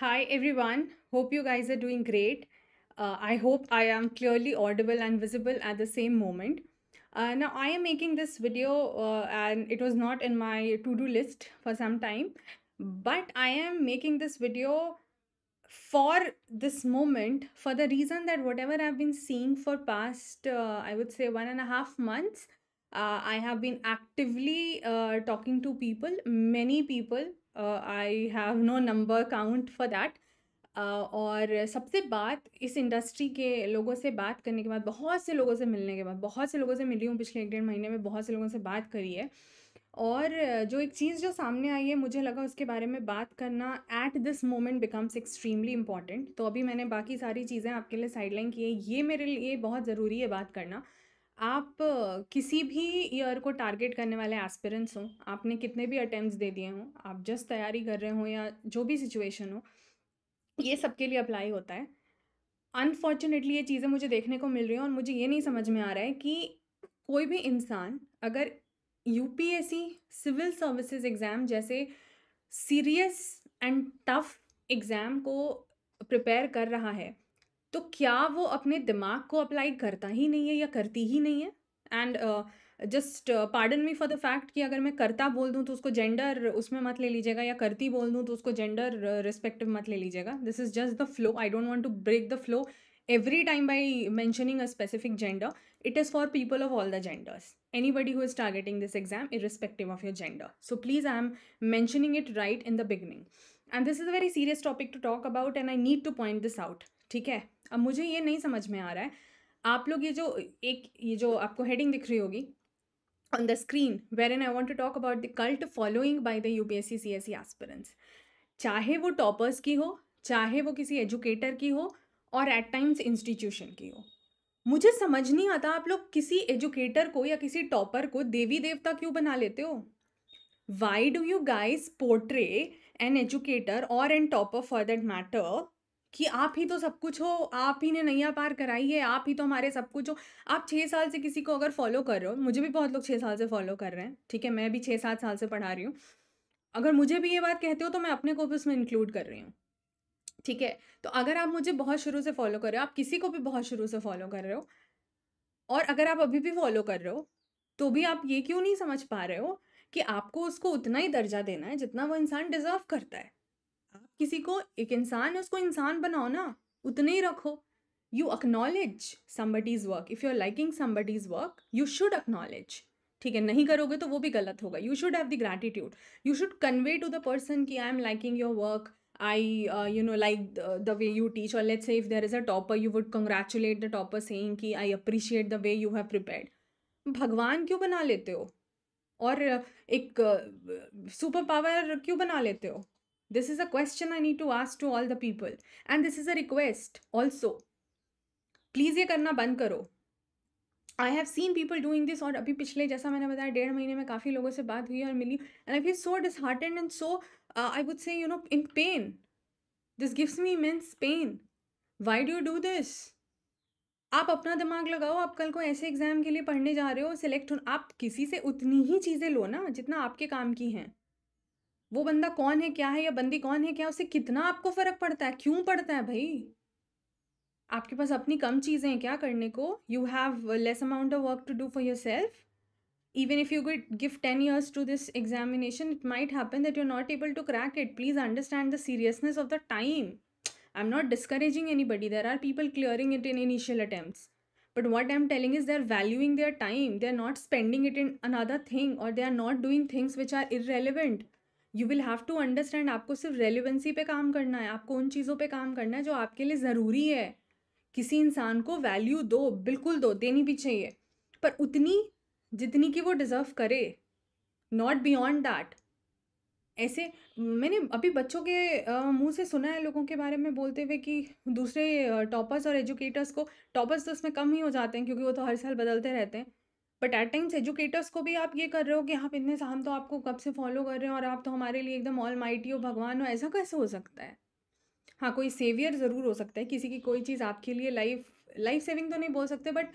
Hi everyone, hope you guys are doing great. I hope I am clearly audible and visible at the same moment. Now, I am making this video and it was not in my to do list for some time, but I am making this video for this moment for the reason that whatever I've been seeing for past, I would say 1.5 months, I have been actively talking to people, many people. I have no number count for that. और सबसे बात इस industry के लोगों से बात करने के बाद, बहुत से लोगों से मिलने के बाद, बहुत से लोगों से मिली हूँ पिछले 1-1.5 महीने में, बहुत से लोगों से बात करी है। और जो एक चीज़ जो सामने आई है, मुझे लगा उसके बारे में बात करना at this moment becomes extremely important. तो अभी मैंने बाकी सारी चीज़ें आपके लिए साइडलाइन की है, ये मेरे लिए बहुत ज़रूरी है बात करना। आप किसी भी ईयर को टारगेट करने वाले एस्पिरेंट्स हों, आपने कितने भी अटेम्प्ट्स दे दिए हों, आप जस्ट तैयारी कर रहे हों या जो भी सिचुएशन हो, ये सबके लिए अप्लाई होता है। अनफॉर्चुनेटली ये चीज़ें मुझे देखने को मिल रही हैं और मुझे ये नहीं समझ में आ रहा है कि कोई भी इंसान अगर यूपीएससी सिविल सर्विसेज एग्ज़ाम जैसे सीरियस एंड टफ एग्ज़ाम को प्रिपेयर कर रहा है, तो क्या वो अपने दिमाग को अप्लाई करता ही नहीं है या करती ही नहीं है? And just pardon me for the fact कि अगर मैं करता बोल दूँ तो उसको जेंडर उसमें मत ले लीजिएगा, या करती बोल दूँ तो उसको जेंडर रिस्पेक्टिव मत ले लीजिएगा। This is just the flow. I don't want to break the flow every time by mentioning a specific gender. It is for people of all the genders, anybody who is targeting this exam irrespective of your gender. So please, I am mentioning it right in the beginning, and this is a very serious topic to talk about and I need to point this out. ठीक है, अब मुझे ये नहीं समझ में आ रहा है, आप लोग ये जो आपको हेडिंग दिख रही होगी on the screen, wherein I want to talk about the cult following by the UPSC CSE aspirants, चाहे वो टॉपर्स की हो, चाहे वो किसी एजुकेटर की हो, और एट टाइम्स इंस्टीट्यूशन की हो। मुझे समझ नहीं आता आप लोग किसी एजुकेटर को या किसी टॉपर को देवी देवता क्यों बना लेते हो? Why do you guys portray an educator और an topper for that matter कि आप ही तो सब कुछ हो, आप ही ने नैया पार कराई है, आप ही तो हमारे सब कुछ हो। आप 6 साल से किसी को अगर फॉलो कर रहे हो, मुझे भी बहुत लोग 6 साल से फॉलो कर रहे हैं, ठीक है, मैं भी 6-7 साल से पढ़ा रही हूँ। अगर मुझे भी ये बात कहते हो तो मैं अपने को भी उसमें इंक्लूड कर रही हूँ, ठीक है। तो अगर आप मुझे बहुत शुरू से फॉलो कर रहे हो, आप किसी को भी बहुत शुरू से फॉलो कर रहे हो, और अगर आप अभी भी फॉलो कर रहे हो, तो भी आप ये क्यों नहीं समझ पा रहे हो कि आपको उसको उतना ही दर्जा देना है जितना वो इंसान डिजर्व करता है। आप किसी को, एक इंसान है उसको इंसान बनाओ ना, उतने ही रखो। You acknowledge somebody's work. If you are liking somebody's work, you should acknowledge, ठीक है। नहीं करोगे तो वो भी गलत होगा। You should have the gratitude, you should convey to the person कि I am liking your work, I like the way you teach, or let's say if there is a topper, you would congratulate the topper saying कि I appreciate the way you have prepared. भगवान क्यों बना लेते हो और एक super power क्यों बना लेते हो? This is a question I need to ask to all the people, and this is a request also. Please ये करना बंद करो। I have seen people doing this, और अभी पिछले, जैसा मैंने बताया, 1.5 महीने में काफ़ी लोगों से बात हुई और मिली, and I feel so disheartened and so I would say in pain. This gives me immense pain. Why do you do this? आप अपना दिमाग लगाओ। आप कल को ऐसे एग्जाम के लिए पढ़ने जा रहे हो, सिलेक्ट हो, आप किसी से उतनी ही चीज़ें लो ना जितना आपके काम की हैं। वो बंदा कौन है क्या है, या बंदी कौन है क्या, उससे कितना आपको फ़र्क पड़ता है? क्यों पड़ता है भाई? आपके पास अपनी कम चीज़ें हैं क्या करने को? You have less amount of work to do for your self. Even if you could give 10 years to this examination, it might happen that you're not able to crack it. Please understand the seriousness of the time. I'm not discouraging anybody. There are people clearing it in initial attempts. But what I'm telling is they're valuing their time. They're not spending it in another thing, or they are not doing things which are irrelevant. You will have to understand, आपको सिर्फ relevancy पे काम करना है, आपको उन चीज़ों पे काम करना है जो आपके लिए ज़रूरी है। किसी इंसान को वैल्यू दो, बिल्कुल दो, देनी भी चाहिए, पर उतनी जितनी कि वो डिज़र्व करे, नॉट बियॉन्ड दैट। ऐसे मैंने अभी बच्चों के मुंह से सुना है लोगों के बारे में बोलते हुए कि दूसरे टॉपर्स और एजुकेटर्स को, टॉपर्स तो इसमें कम ही हो जाते हैं क्योंकि वो तो हर साल बदलते रहते हैं, बट एट टाइम्स एजुकेटर्स को भी आप ये कर रहे हो कि आप इतने, हम तो आपको कब से फॉलो कर रहे हैं और आप तो हमारे लिए एकदम ऑल माइटी हो, भगवान हो। ऐसा कैसे हो सकता है? हाँ, कोई सेवियर ज़रूर हो सकता है, किसी की कोई चीज़ आपके लिए लाइफ सेविंग तो नहीं बोल सकते, बट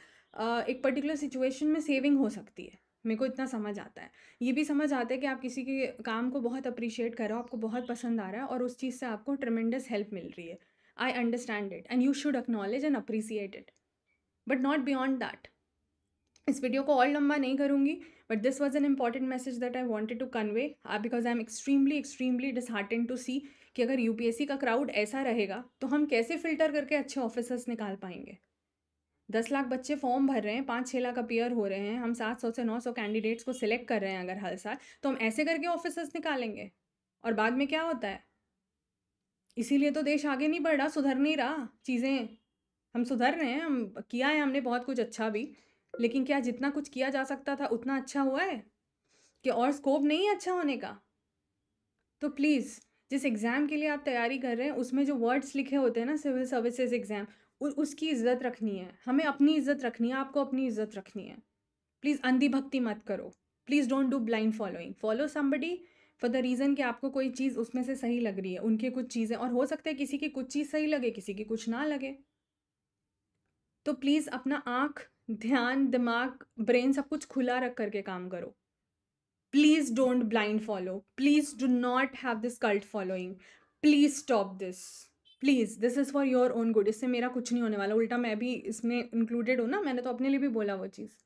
एक पर्टिकुलर सिचुएशन में सेविंग हो सकती है। मेरे को इतना समझ आता है। ये भी समझ आता है कि आप किसी के काम को बहुत अप्रिशिएट कर रहे हो, आपको बहुत पसंद आ रहा है और उस चीज़ से आपको ट्रेमेंडस हेल्प मिल रही है। I understand it and you should acknowledge and appreciate it, but not beyond that. इस वीडियो को और लंबा नहीं करूँगी, but this was an important message that I wanted to convey, because I am extremely disheartened to see कि अगर UPSC का crowd ऐसा रहेगा तो हम कैसे फिल्टर करके अच्छे ऑफिसर्स निकाल पाएंगे। 10 लाख बच्चे फॉर्म भर रहे हैं, 5-6 लाख अपीयर हो रहे हैं, हम 700 से 900 कैंडिडेट्स को सिलेक्ट कर रहे हैं अगर हर साल, तो हम ऐसे करके ऑफिसर्स निकालेंगे और बाद में क्या होता है? इसीलिए तो देश आगे नहीं बढ़ रहा, सुधर नहीं रहा चीज़ें। हम सुधर रहे हैं, हम किया है हमने बहुत कुछ अच्छा भी, लेकिन क्या जितना कुछ किया जा सकता था उतना अच्छा हुआ है कि और स्कोप नहीं है अच्छा होने का? तो प्लीज़, जिस एग्ज़ाम के लिए आप तैयारी कर रहे हैं उसमें जो वर्ड्स लिखे होते हैं ना, सिविल सर्विसेज एग्ज़ाम, उसकी इज़्ज़त रखनी है, हमें अपनी इज़्ज़त रखनी है, आपको अपनी इज़्ज़त रखनी है। प्लीज़ अंधी भक्ति मत करो, please don't do blind following, follow somebody for the reason कि आपको कोई चीज़ उसमें से सही लग रही है, उनकी कुछ चीज़ें, और हो सकता है किसी की कुछ चीज़ सही लगे, किसी की कुछ ना लगे। तो प्लीज़ अपना आँख, ध्यान, दिमाग, ब्रेन सब कुछ खुला रख करके काम करो। Please don't blind follow. Please do not have this cult following. Please stop this. Please, this is for your own good. इससे मेरा कुछ नहीं होने वाला, उल्टा मैं भी इसमें इंक्लूडेड हूँ ना, मैंने तो अपने लिए भी बोला वो चीज़।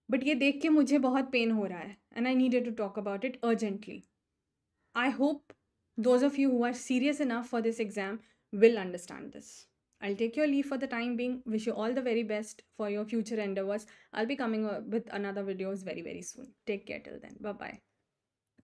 बट ये देख के मुझे बहुत पेन हो रहा है and I needed to talk about it urgently. I hope those of you who are serious enough for this exam will understand this. I'll take your leave for the time being. Wish you all the very best for your future endeavors. I'll be coming with another videos very soon. Take care till then. Bye bye.